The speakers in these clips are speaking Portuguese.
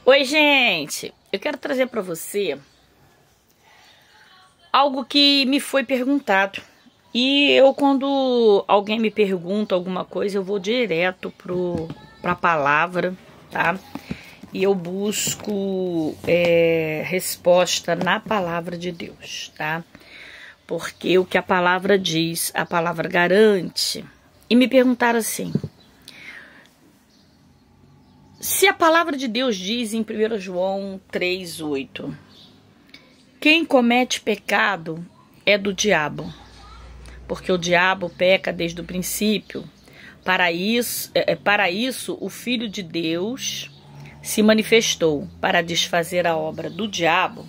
Oi, gente! Eu quero trazer para você algo que me foi perguntado. E quando alguém me pergunta alguma coisa, eu vou direto pra palavra, tá? E eu busco resposta na palavra de Deus, tá? Porque o que a palavra diz, a palavra garante. E me perguntaram assim: se a palavra de Deus diz em 1 João 3,8, quem comete pecado é do diabo, porque o diabo peca desde o princípio. Para isso o Filho de Deus se manifestou, para desfazer a obra do diabo.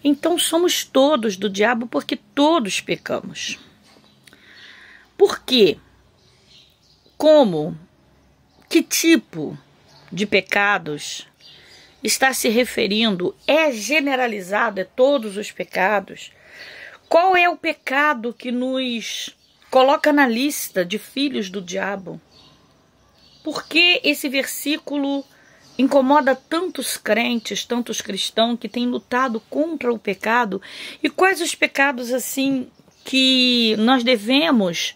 Então somos todos do diabo, porque todos pecamos. Por quê? Como? Que tipo de pecados está se referindo? É generalizado? É todos os pecados? Qual é o pecado que nos coloca na lista de filhos do diabo? Por que esse versículo incomoda tantos crentes, tantos cristãos que têm lutado contra o pecado? E quais os pecados assim que nós devemos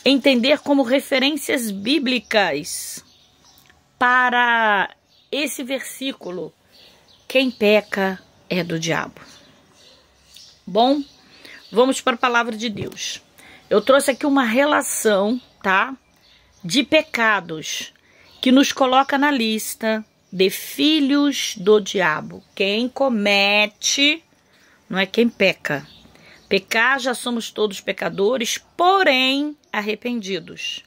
entender como referências bíblicas para esse versículo? Quem peca é do diabo. Bom, vamos para a palavra de Deus. Eu trouxe aqui uma relação, tá? De pecados que nos coloca na lista de filhos do diabo. Quem comete, não é quem peca. Pecar, já somos todos pecadores, porém arrependidos.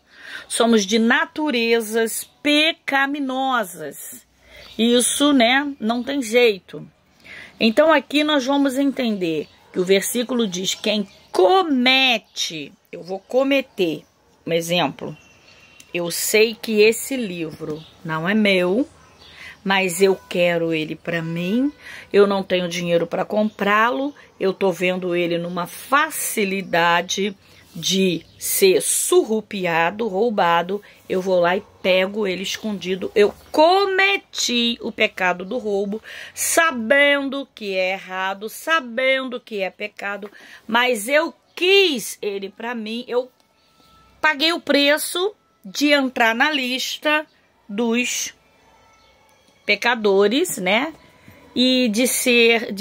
Somos de naturezas pecaminosas. Isso, né, não tem jeito. Então aqui nós vamos entender que o versículo diz: quem comete, eu vou cometer. Um exemplo: eu sei que esse livro não é meu, mas eu quero ele para mim, eu não tenho dinheiro para comprá-lo, eu tô vendo ele numa facilidade de ser surrupiado, roubado, eu vou lá e pego ele escondido. Eu cometi o pecado do roubo, sabendo que é errado, sabendo que é pecado, mas eu quis ele para mim, eu paguei o preço de entrar na lista dos pecadores, né? E de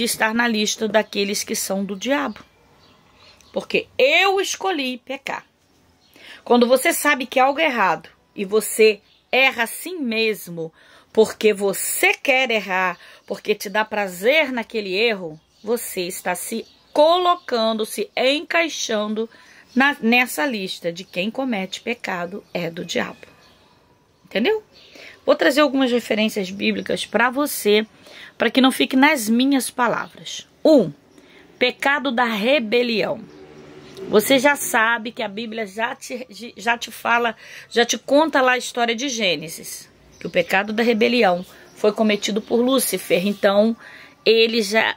estar na lista daqueles que são do diabo. Porque eu escolhi pecar. Quando você sabe que algo é errado e você erra assim mesmo, porque você quer errar, porque te dá prazer naquele erro, você está se colocando, se encaixando nessa lista de quem comete pecado é do diabo. Entendeu? Vou trazer algumas referências bíblicas para você, para que não fique nas minhas palavras. 1. Pecado da rebelião. Você já sabe que a Bíblia já te fala, já te conta lá a história de Gênesis, que o pecado da rebelião foi cometido por Lúcifer. Então, ele já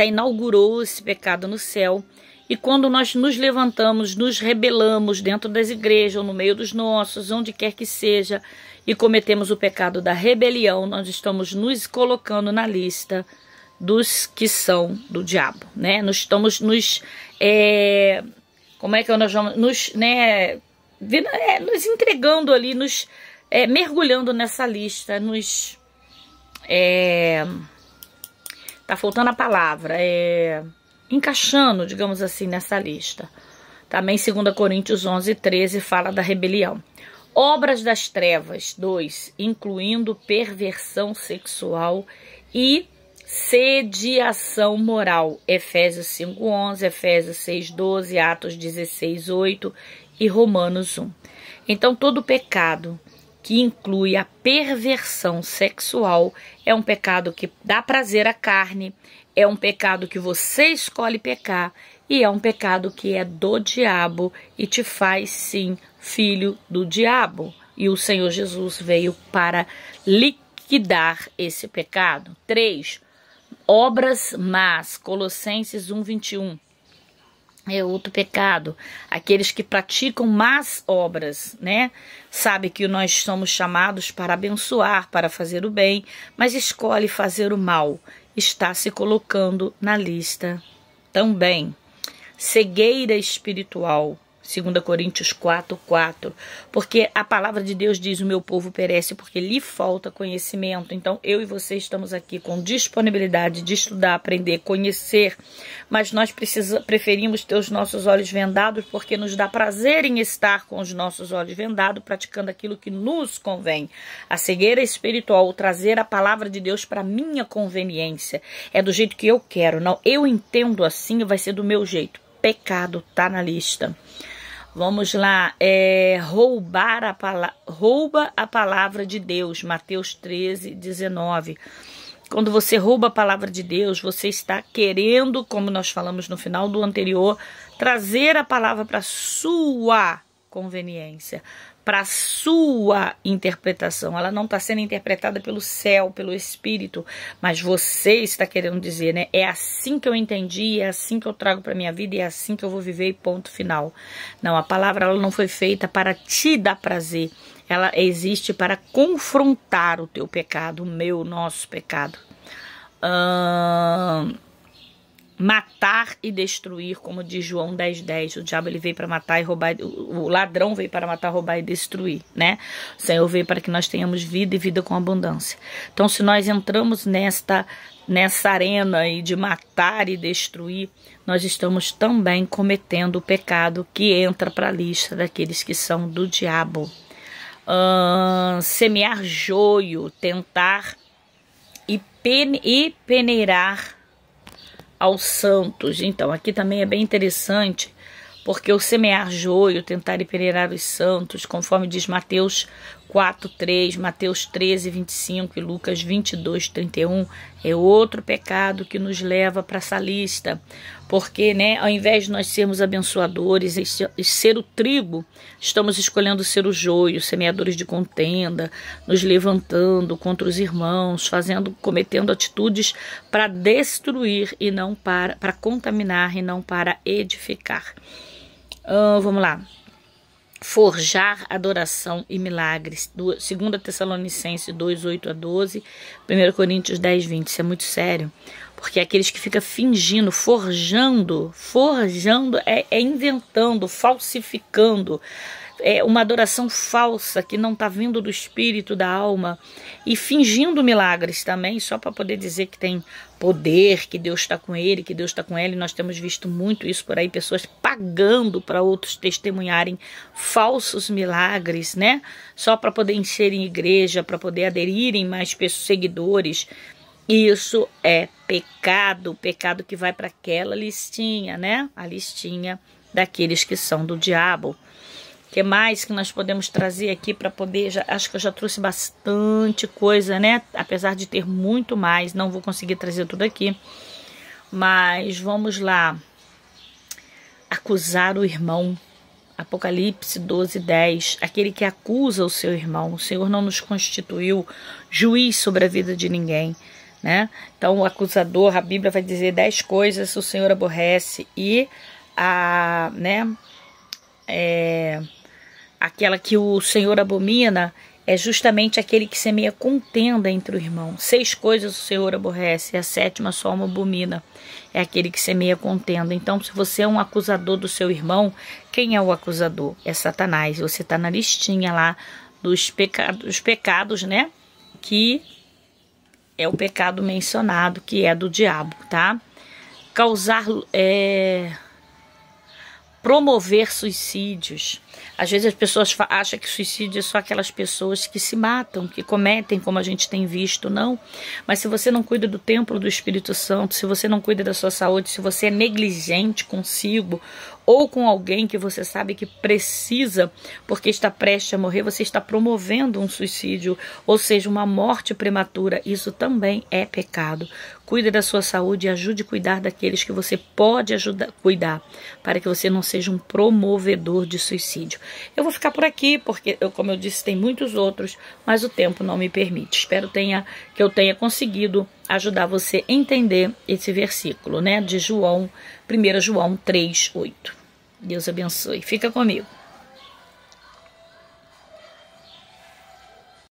inaugurou esse pecado no céu. E quando nós nos levantamos, nos rebelamos dentro das igrejas, ou no meio dos nossos, onde quer que seja, e cometemos o pecado da rebelião, nós estamos nos colocando na lista dos que são do diabo, né? Nós estamos nos entregando ali, mergulhando nessa lista, tá faltando a palavra, encaixando, digamos assim, nessa lista. Também 2 Coríntios 11:13 fala da rebelião. Obras das trevas, 2, incluindo perversão sexual e sediação moral. Efésios 5:11, Efésios 6:12, Atos 16:8 e Romanos 1. Então, todo pecado que inclui a perversão sexual é um pecado que dá prazer à carne, é um pecado que você escolhe pecar e é um pecado que é do diabo e te faz, sim, filho do diabo. E o Senhor Jesus veio para liquidar esse pecado. 3. Obras más. Colossenses 1:21. É outro pecado. Aqueles que praticam más obras, né? Sabe que nós somos chamados para abençoar, para fazer o bem, mas escolhe fazer o mal. Está se colocando na lista também. Cegueira espiritual. 2 Coríntios 4:4, porque a palavra de Deus diz: o meu povo perece porque lhe falta conhecimento. Então eu e você estamos aqui com disponibilidade de estudar, aprender, conhecer, mas nós preferimos ter os nossos olhos vendados porque nos dá prazer em estar com os nossos olhos vendados, praticando aquilo que nos convém. A cegueira espiritual, trazer a palavra de Deus para minha conveniência, é do jeito que eu quero, não, eu entendo assim, vai ser do meu jeito. Pecado tá na lista. Vamos lá, rouba a palavra de Deus, Mateus 13:19. Quando você rouba a palavra de Deus, você está querendo, como nós falamos no final do anterior, trazer a palavra para sua conveniência, para sua interpretação. Ela não está sendo interpretada pelo céu, pelo Espírito, mas você está querendo dizer, né? É assim que eu entendi, é assim que eu trago para minha vida, é assim que eu vou viver e ponto final. Não, a palavra ela não foi feita para te dar prazer. Ela existe para confrontar o teu pecado, o nosso pecado. Matar e destruir, como diz João 10:10. O diabo ele veio para matar e roubar, o ladrão veio para matar, roubar e destruir, né? O Senhor veio para que nós tenhamos vida e vida com abundância. Então, se nós entramos nessa arena aí de matar e destruir, nós estamos também cometendo o pecado que entra para a lista daqueles que são do diabo. Semear joio, tentar e peneirar aos santos. Então, aqui também é bem interessante, porque o semear joio, tentar e peneirar os santos, conforme diz Mateus 4:3, Mateus 13:25 e Lucas 22:31, é outro pecado que nos leva para essa lista, porque, né, ao invés de nós sermos abençoadores e ser o trigo, estamos escolhendo ser o joio, semeadores de contenda, nos levantando contra os irmãos, cometendo atitudes para destruir e não para contaminar e não para edificar. Vamos lá. Forjar adoração e milagres. 2 Tessalonicenses 2:8-12, 1 Coríntios 10:20. Isso é muito sério, porque aqueles que ficam fingindo, forjando é inventando, falsificando, é uma adoração falsa que não está vindo do espírito, da alma, e fingindo milagres também, só para poder dizer que tem poder, que Deus está com ele, que Deus está com ela. E nós temos visto muito isso por aí, pessoas pagando para outros testemunharem falsos milagres, né? Só para poder encherem igreja, para poder aderirem mais seguidores. Isso é pecado, pecado que vai para aquela listinha, né? A listinha daqueles que são do diabo. O que mais que nós podemos trazer aqui para poder... acho que eu já trouxe bastante coisa, né? Apesar de ter muito mais, não vou conseguir trazer tudo aqui. Mas vamos lá. Acusar o irmão. Apocalipse 12:10. Aquele que acusa o seu irmão. O Senhor não nos constituiu juiz sobre a vida de ninguém, né? Então o acusador, a Bíblia vai dizer 10 coisas que o Senhor aborrece. E aquela que o Senhor abomina é justamente aquele que semeia contenda entre o irmão. 6 coisas o Senhor aborrece, e a 7ª só uma abomina. É aquele que semeia contenda. Então, se você é um acusador do seu irmão, quem é o acusador? É Satanás. Você está na listinha lá dos pecados, né? Que é o pecado mencionado, que é do diabo, tá? Promover suicídios. Às vezes as pessoas acham que suicídio é só aquelas pessoas que se matam, que cometem, como a gente tem visto, não. Mas se você não cuida do templo do Espírito Santo, se você não cuida da sua saúde, se você é negligente consigo ou com alguém que você sabe que precisa, porque está prestes a morrer, você está promovendo um suicídio, ou seja, uma morte prematura. Isso também é pecado. Cuide da sua saúde e ajude a cuidar daqueles que você pode cuidar, para que você não seja um promovedor de suicídio. vídeo. Eu vou ficar por aqui, porque, como eu disse, tem muitos outros, mas o tempo não me permite. Espero que eu tenha conseguido ajudar você a entender esse versículo, né? De João, 1 João 3:8. Deus abençoe. Fica comigo.